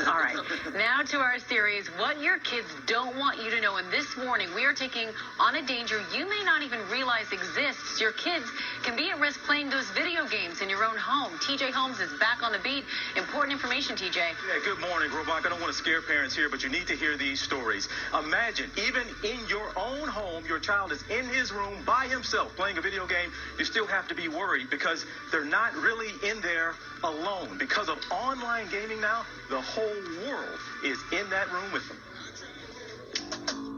All right. Now to our series, What Your Kids Don't Want You to Know. And this morning, we are taking on a danger you may not even realize exists. Your kids can be at risk playing those video games in your own home. TJ Holmes is back on the beat. Important information, TJ. Yeah, good morning, Robach. I don't want to scare parents here, but you need to hear these stories. Imagine, even in your own home, your child is in his room by himself playing a video game. You still have to be worried because they're not really in there alone. Because of online gaming now, the whole world is in that room with them.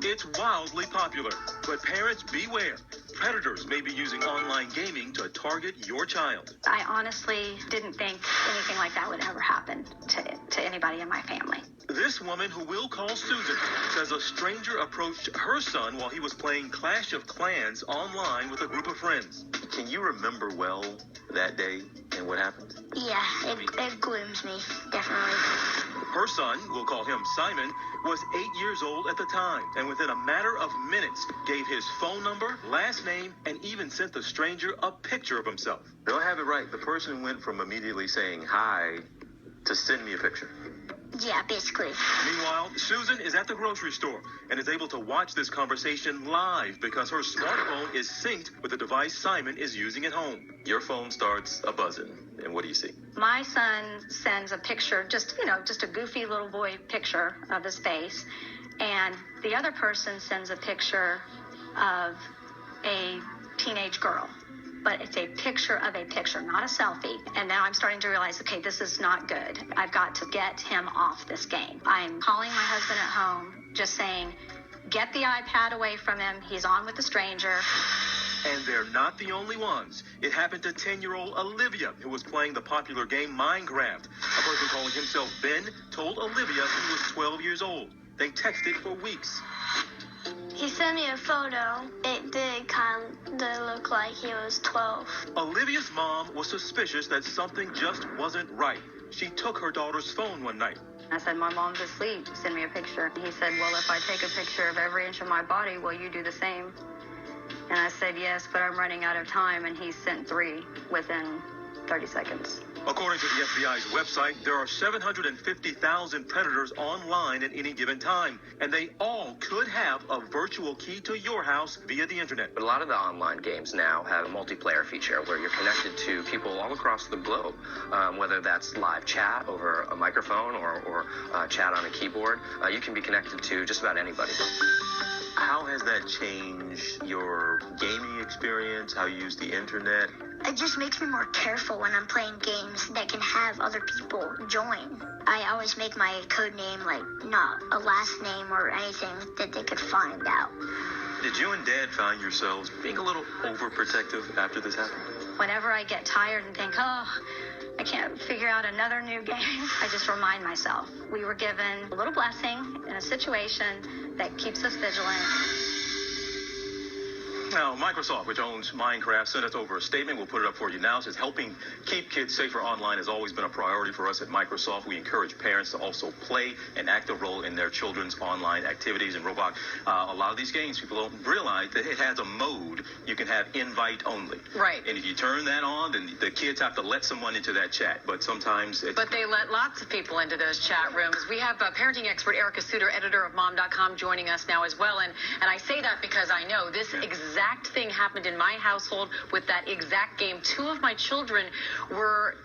It's wildly popular, but parents beware. Predators may be using online gaming to target your child. I honestly didn't think anything like that would ever happen to anybody in my family. This woman, who we'll call Susan, says a stranger approached her son while he was playing Clash of Clans online with a group of friends. Can you remember well that day and what happened? Yeah, it glooms me, definitely. Her son, we'll call him Simon, was 8 years old at the time, and within a matter of minutes gave his phone number, last name, and even sent the stranger a picture of himself. Do I have it right? The person went from immediately saying hi to send me a picture. Yeah, basically. Meanwhile, Susan is at the grocery store and is able to watch this conversation live because her smartphone is synced with the device Simon is using at home. Your phone starts a-buzzing, and what do you see? My son sends a picture, just a goofy little boy picture of his face, and the other person sends a picture of a teenage girl. But it's a picture of a picture, not a selfie. And now I'm starting to realize, okay, this is not good. I've got to get him off this game. I'm calling my husband at home, just saying, get the iPad away from him. He's on with a stranger. And they're not the only ones. It happened to 10-year-old Olivia, who was playing the popular game Minecraft. A person calling himself Ben told Olivia he was 12 years old. They texted for weeks. He sent me a photo. It did kind of look like he was 12. Olivia's mom was suspicious that something just wasn't right. She took her daughter's phone one night. I said, my mom's asleep. Send me a picture. He said, well, if I take a picture of every inch of my body, will you do the same? And I said, yes, but I'm running out of time. And he sent 3 within 30 seconds. According to the FBI's website, there are 750,000 predators online at any given time, and they all could have a virtual key to your house via the internet. But a lot of the online games now have a multiplayer feature where you're connected to people all across the globe, whether that's live chat over a microphone or chat on a keyboard. You can be connected to just about anybody. How has that changed your gaming experience, how you use the internet? It just makes me more careful when I'm playing games that can have other people join. I always make my code name like not a last name or anything that they could find out. Did you and Dad find yourselves being a little overprotective after this happened? Whenever I get tired and think, oh, I can't figure out another new game, I just remind myself we were given a little blessing in a situation that keeps us vigilant. Now, Microsoft, which owns Minecraft, sent us over a statement. We'll put it up for you now. It says, helping keep kids safer online has always been a priority for us at Microsoft. We encourage parents to also play an active role in their children's online activities. And Robach, a lot of these games, people don't realize that it has a mode you can have invite only. Right. And if you turn that on, then the kids have to let someone into that chat. But sometimes But they let lots of people into those chat rooms. We have parenting expert Erica Suter, editor of Mom.com, joining us now as well. And I say that because I know this exact thing happened in my household with that exact game. 2 of my children were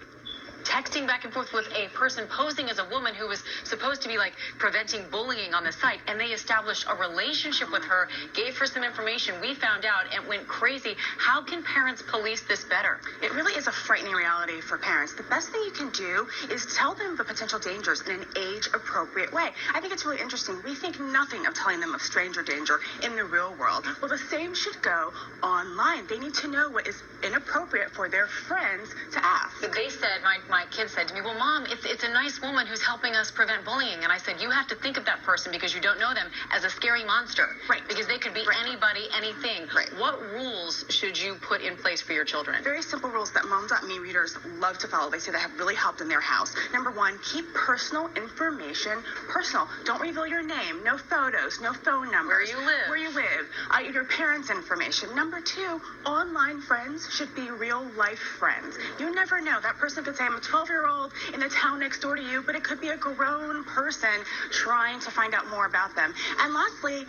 texting back and forth with a person posing as a woman who was supposed to be like preventing bullying on the site, and they established a relationship with her, gave her some information. We found out and went crazy. How can parents police this better? It really is a frightening reality for parents. The best thing you can do is tell them the potential dangers in an age-appropriate way. I think it's really interesting. We think nothing of telling them of stranger danger in the real world. Well, the same should go online. They need to know what is inappropriate for their friends to ask. They said, my kids said to me, well, Mom, it's a nice woman who's helping us prevent bullying. And I said, you have to think of that person because you don't know them as a scary monster. Right. Because they could be anybody, anything. Right. What rules should you put in place for your children? Very simple rules that Mom.me readers love to follow. They say they have really helped in their house. Number 1, keep personal information personal. Don't reveal your name, no photos, no phone numbers. Where you live. Your parents' information. Number 2, online friends should be real life friends. You never know. That person could say, I'm a 12-year-old in the town next door to you, but it could be a grown person trying to find out more about them. And lastly,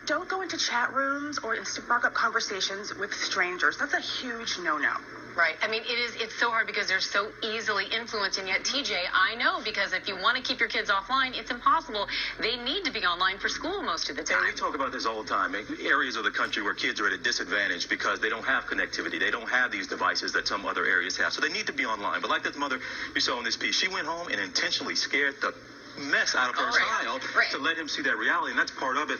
don't go into chat rooms or spark up conversations with strangers. That's a huge no-no. Right. I mean, it's so hard because they're so easily influenced. And yet, TJ, I know, because if you want to keep your kids offline, it's impossible. They need to be online for school most of the time. And we talk about this all the time. Areas of the country where kids are at a disadvantage because they don't have connectivity. They don't have these devices that some other areas have. So they need to be online. But like this mother you saw in this piece, she went home and intentionally scared the mess out of her child to let him see that reality. And that's part of it.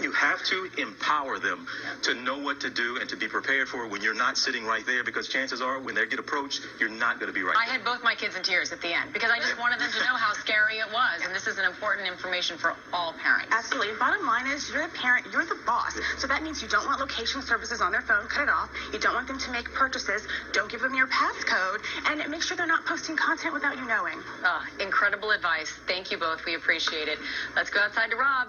You have to empower them to know what to do and to be prepared for it when you're not sitting right there, because chances are when they get approached, you're not going to be right I there. had both my kids in tears at the end because I just wanted them to know how scary it was. And this is an important information for all parents. Absolutely. Bottom line is you're the parent, you're the boss. So that means you don't want location services on their phone, cut it off. You don't want them to make purchases. Don't give them your passcode. And make sure they're not posting content without you knowing. Incredible advice. Thank you both. We appreciate it. Let's go outside to Rob.